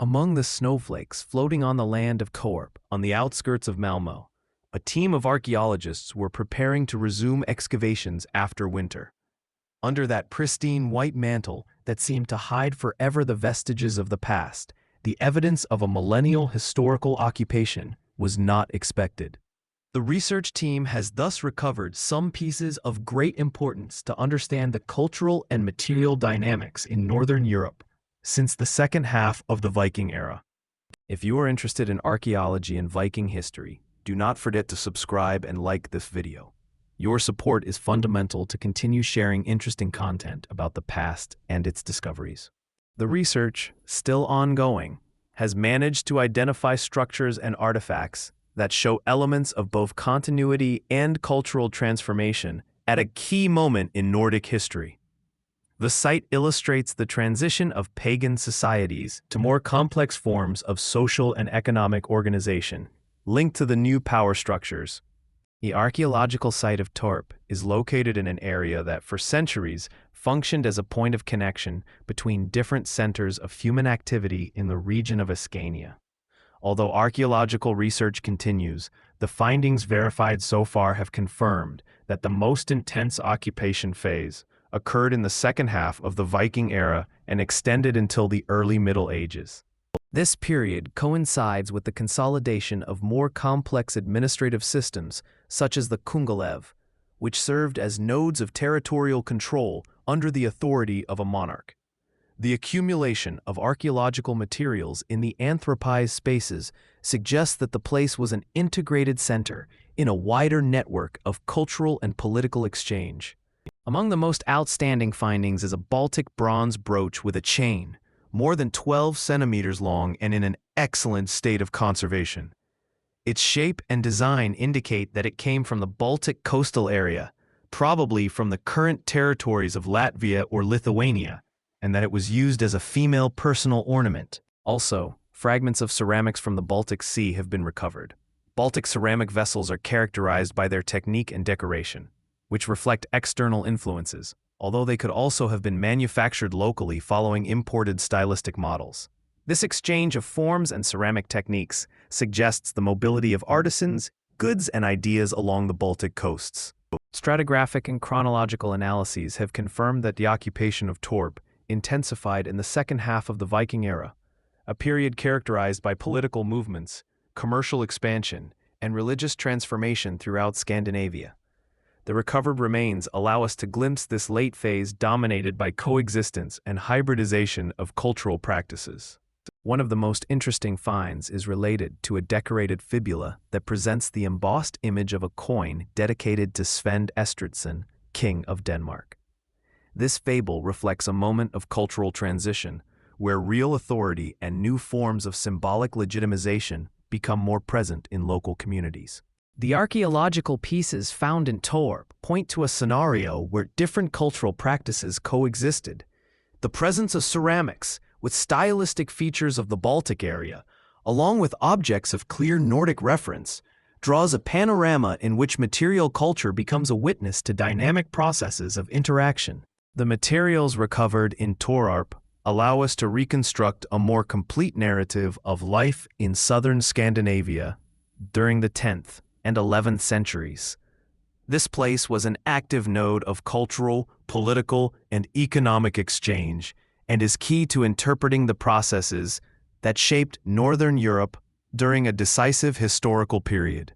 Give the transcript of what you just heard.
Among the snowflakes floating on the land of Toarp, on the outskirts of Malmö, a team of archaeologists were preparing to resume excavations after winter. Under that pristine white mantle that seemed to hide forever the vestiges of the past, the evidence of a millennial historical occupation was not expected. The research team has thus recovered some pieces of great importance to understand the cultural and material dynamics in Northern Europe since the second half of the Viking era. If you are interested in archaeology and Viking history, do not forget to subscribe and like this video. Your support is fundamental to continue sharing interesting content about the past and its discoveries. The research, still ongoing, has managed to identify structures and artifacts that show elements of both continuity and cultural transformation at a key moment in Nordic history. The site illustrates the transition of pagan societies to more complex forms of social and economic organization, linked to the new power structures. The archaeological site of Toarp is located in an area that for centuries functioned as a point of connection between different centers of human activity in the region of Scania. Although archaeological research continues, the findings verified so far have confirmed that the most intense occupation phase occurred in the second half of the Viking era and extended until the early Middle Ages. This period coincides with the consolidation of more complex administrative systems, such as the Kungalev, which served as nodes of territorial control under the authority of a monarch. The accumulation of archaeological materials in the anthropized spaces suggests that the place was an integrated center in a wider network of cultural and political exchange. Among the most outstanding findings is a Baltic bronze brooch with a chain, more than 12 centimeters long and in an excellent state of conservation. Its shape and design indicate that it came from the Baltic coastal area, probably from the current territories of Latvia or Lithuania, and that it was used as a female personal ornament. Also, fragments of ceramics from the Baltic Sea have been recovered. Baltic ceramic vessels are characterized by their technique and decoration, which reflect external influences, although they could also have been manufactured locally following imported stylistic models. This exchange of forms and ceramic techniques suggests the mobility of artisans, goods, and ideas along the Baltic coasts. Stratigraphic and chronological analyses have confirmed that the occupation of Toarp intensified in the second half of the Viking era, a period characterized by political movements, commercial expansion, and religious transformation throughout Scandinavia. The recovered remains allow us to glimpse this late phase dominated by coexistence and hybridization of cultural practices. One of the most interesting finds is related to a decorated fibula that presents the embossed image of a coin dedicated to Svend Estridsson, King of Denmark. This fable reflects a moment of cultural transition, where real authority and new forms of symbolic legitimization become more present in local communities. The archaeological pieces found in Toarp point to a scenario where different cultural practices coexisted. The presence of ceramics, with stylistic features of the Baltic area, along with objects of clear Nordic reference, draws a panorama in which material culture becomes a witness to dynamic processes of interaction. The materials recovered in Toarp allow us to reconstruct a more complete narrative of life in southern Scandinavia during the 10th and 11th centuries. This place was an active node of cultural, political, and economic exchange, and is key to interpreting the processes that shaped Northern Europe during a decisive historical period.